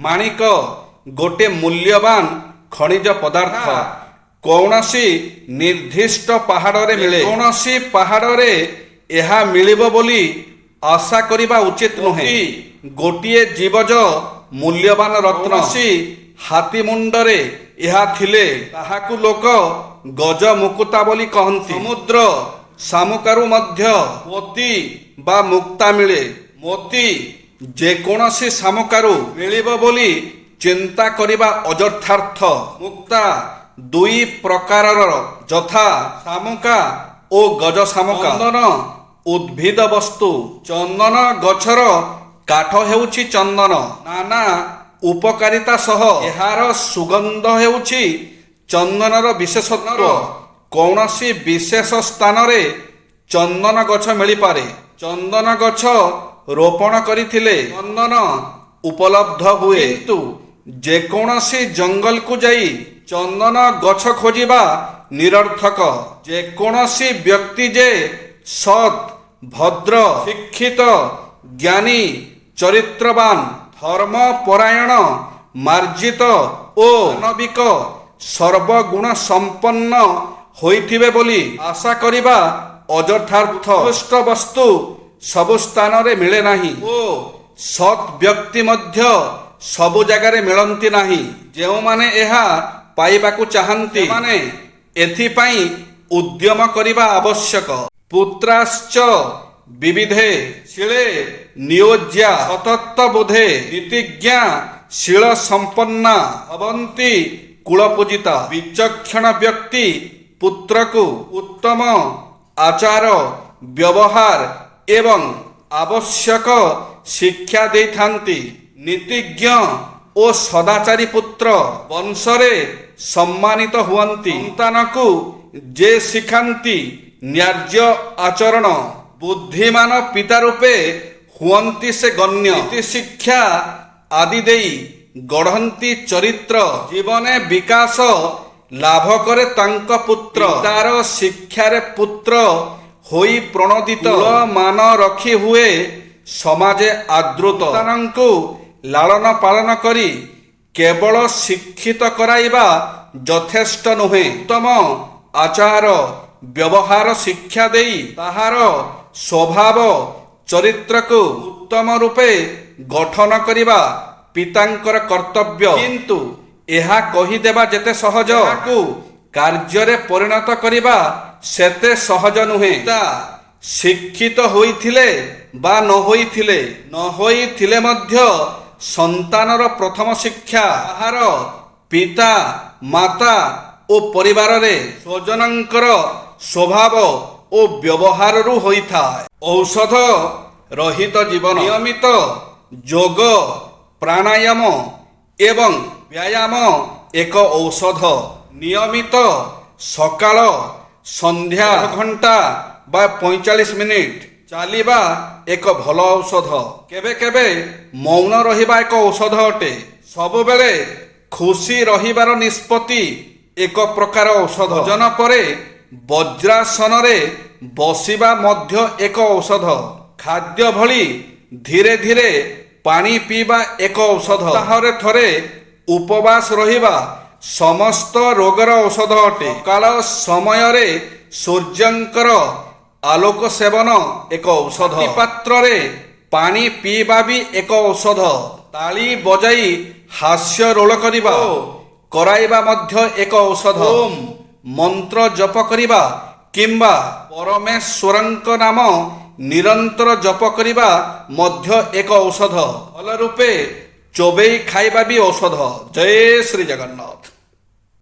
ମାଣିକ ଗୋटे ମୂଲ୍ୟବାନ ଖଣିଜ ପଦାର୍ଥ କୌଣସି ନିର୍ଦ୍ଦିଷ୍ଟ ପାହାଡ଼ରେ ମିଳେ। କୌଣସି ପାହାଡ଼ରେ ଏହା ମିଳିବ ବୋଲି ଆଶା କରିବା ଉଚିତ ନୁହେଁ। ଗୋଟିଏ ଜୀବଜ ମୂଲ୍ୟବାନ ରତ୍ନ। ହାତୀ ମୁଣ୍ଡରେ ଏହା ଥିଲେ ତାହାକୁ ଲୋକ ଗଜମୁକୁତା ବୋଲି କହନ୍ତି। ସମୁଦ୍ର ଶାମୁକାରୁ ମଧ୍ୟ ମୋତି ବା ମୁକ୍ତା ମିଳେ। ମୋତି ଯେକୌଣସି ଶାମୁକାରୁ ମିଳିବ ବୋଲି ଚିନ୍ତା କରିବା ଅଯଥାର୍ଥ। ମୁକ୍ତା ଦୁଇ ପ୍ରକାରର, ଯଥା ଶାମୁକା ଓ ଗଜ ଶାମୁକା। ଚନ୍ଦନ ଉଦ୍ଭିଦ ବସ୍ତୁ। ଚନ୍ଦନ ଗଛର କାଠ ହେଉଛି ଚନ୍ଦନ। ନାନା ଉପକାରିତା ସହ ଏହାର ସୁଗନ୍ଧ ହେଉଛି ଚନ୍ଦନର ବିଶେଷତ୍ୱ। କୌଣସି ବିଶେଷ ସ୍ଥାନରେ ଚନ୍ଦନ ଗଛ ମିଳିପାରେ। ଚନ୍ଦନ ଗଛ ରୋପଣ କରିଥିଲେ ଚନ୍ଦନ ଉପଲବ୍ଧ ହୁଏ। କିନ୍ତୁ ଯେକୌଣସି ଜଙ୍ଗଲକୁ ଯାଇ ଚନ୍ଦନ ଗଛ ଖୋଜିବା ନିରର୍ଥକ। ଯେକୌଣସି ବ୍ୟକ୍ତି ଯେ ସତ୍, ଭଦ୍ର, ଶିକ୍ଷିତ, ଜ୍ଞାନୀ, ଚରିତ୍ରବାନ, ଧର୍ମପରାୟଣ, ମାର୍ଜିତ ଓ ମାନବିକ ସର୍ବଗୁଣ ସମ୍ପନ୍ନ ହୋଇଥିବେ ବୋଲି ଆଶା କରିବା ଅଯଥାର୍ଥ। ଉତ୍କୃଷ୍ଟ ବସ୍ତୁ ସବୁ ସ୍ଥାନରେ ମିଳେ ନାହିଁ ଓ ସତ୍ ବ୍ୟକ୍ତି ମଧ୍ୟ ସବୁ ଜାଗାରେ ମିଳନ୍ତି ନାହିଁ। ଯେଉଁମାନେ ଏହା ପାଇବାକୁ ଚାହାନ୍ତି ସେମାନେ ଏଥିପାଇଁ ଉଦ୍ୟମ କରିବା ଆବଶ୍ୟକ। ପୁତ୍ରାଶ୍ଚ ବିବିଧେ ଶିଳେ ନିୟୋଜ୍ୟା ସତତ୍ୱବୋଧେ ନୀତିଜ୍ଞା ଶୀଳ ସମ୍ପନ୍ନା ଭବନ୍ତି କୁଳପୂଜିତା। ବିଚକ୍ଷଣ ବ୍ୟକ୍ତି ପୁତ୍ରକୁ ଉତ୍ତମ ଆଚାର ବ୍ୟବହାର ଏବଂ ଆବଶ୍ୟକ ଶିକ୍ଷା ଦେଇଥାନ୍ତି। ନୀତିଜ୍ଞ ଓ ସଦାଚାରୀ ପୁତ୍ର ବଂଶରେ ସମ୍ମାନିତ ହୁଅନ୍ତି। ସନ୍ତାନକୁ ଯେ ଶିଖାନ୍ତି ନ୍ୟାର୍ଯ୍ୟ ଆଚରଣ, ବୁଦ୍ଧିମାନ ପିତା ରୂପେ ହୁଅନ୍ତି ସେ ଗଣ୍ୟ। ନୀତି ଶିକ୍ଷା ଆଦି ଦେଇ ଗଢ଼ନ୍ତି ଚରିତ୍ର। ଜୀବନେ ବିକାଶ ଲାଭ କରେ ତାଙ୍କ ପୁତ୍ର। ତାର ଶିକ୍ଷାରେ ପୁତ୍ର ହୋଇ ପ୍ରଣୋଦିତ। ମାନ ରଖି ହୁଏ ସମାଜେ ଆଦୃତ। ସନ୍ତାନଙ୍କୁ ଲାଳନ ପାଳନ କରି କେବଳ ଶିକ୍ଷିତ କରାଇବା ଯଥେଷ୍ଟ ନୁହେଁ। ଉତ୍ତମ ଆଚାର ବ୍ୟବହାର ଶିକ୍ଷା ଦେଇ ତାହାର ସ୍ୱଭାବ ଚରିତ୍ରକୁ ଉତ୍ତମ ରୂପେ ଗଠନ କରିବା ପିତାଙ୍କର କର୍ତ୍ତବ୍ୟ। କିନ୍ତୁ ଏହା କହିଦେବା ଯେତେ ସହଜ, ଏହାକୁ କାର୍ଯ୍ୟରେ ପରିଣତ କରିବା ସେତେ ସହଜ ନୁହେଁ। ପିତା ଶିକ୍ଷିତ ହୋଇଥିଲେ ବା ନ ହୋଇଥିଲେ ମଧ୍ୟ ସନ୍ତାନର ପ୍ରଥମ ଶିକ୍ଷା ତାହାର ପିତା, ମାତା ଓ ପରିବାରରେ ସ୍ୱଜନଙ୍କର ସ୍ୱଭାବ ଓ ବ୍ୟବହାରରୁ ହୋଇଥାଏ। ଔଷଧ ରହିତ ଜୀବନ। ନିୟମିତ ଯୋଗ, ପ୍ରାଣାୟାମ ଏବଂ ବ୍ୟାୟାମ ଏକ ଔଷଧ। ନିୟମିତ ସକାଳ ସନ୍ଧ୍ୟା ଘଣ୍ଟା ବା 45 ମିନିଟ ଚାଲିବା ଏକ ଭଲ ଔଷଧ। କେବେ କେବେ ମୌନ ରହିବା ଏକ ଔଷଧ ଅଟେ। ସବୁବେଳେ ଖୁସି ରହିବାର ନିଷ୍ପତ୍ତି ଏକ ପ୍ରକାର ଔଷଧ। ଭୋଜନ ପରେ ବଜ୍ରାସନରେ ବସିବା ମଧ୍ୟ ଏକ ଔଷଧ। ଖାଦ୍ୟ ଭଳି ଧୀରେ ଧୀରେ ପାଣି ପିଇବା ଏକ ଔଷଧ। ସପ୍ତାହରେ ଥରେ ଉପବାସ ରହିବା ସମସ୍ତ ରୋଗର ଔଷଧ ଅଟେ। ସକାଳ ସମୟରେ ସୂର୍ଯ୍ୟଙ୍କର ଆଲୋକ ସେବନ ଏକ ଔଷଧ। ପାତ୍ରରେ ପାଣି ପିଇବା ବି ଏକ ଔଷଧ। ତାଳି ବଜାଇ ହାସ୍ୟ ରୋଳ କରିବା କରାଇବା ମଧ୍ୟ ଏକ ଔଷଧ। ଓମ୍ ମନ୍ତ୍ର ଜପ କରିବା କିମ୍ବା ପରମେଶ୍ୱରଙ୍କ ନାମ ନିରନ୍ତର ଜପ କରିବା ମଧ୍ୟ ଏକ ଔଷଧ। ଭଲ ରୂପେ ଚୋବେଇ ଖାଇବା ବି ଔଷଧ। ଜୟ ଶ୍ରୀ ଜଗନ୍ନାଥ।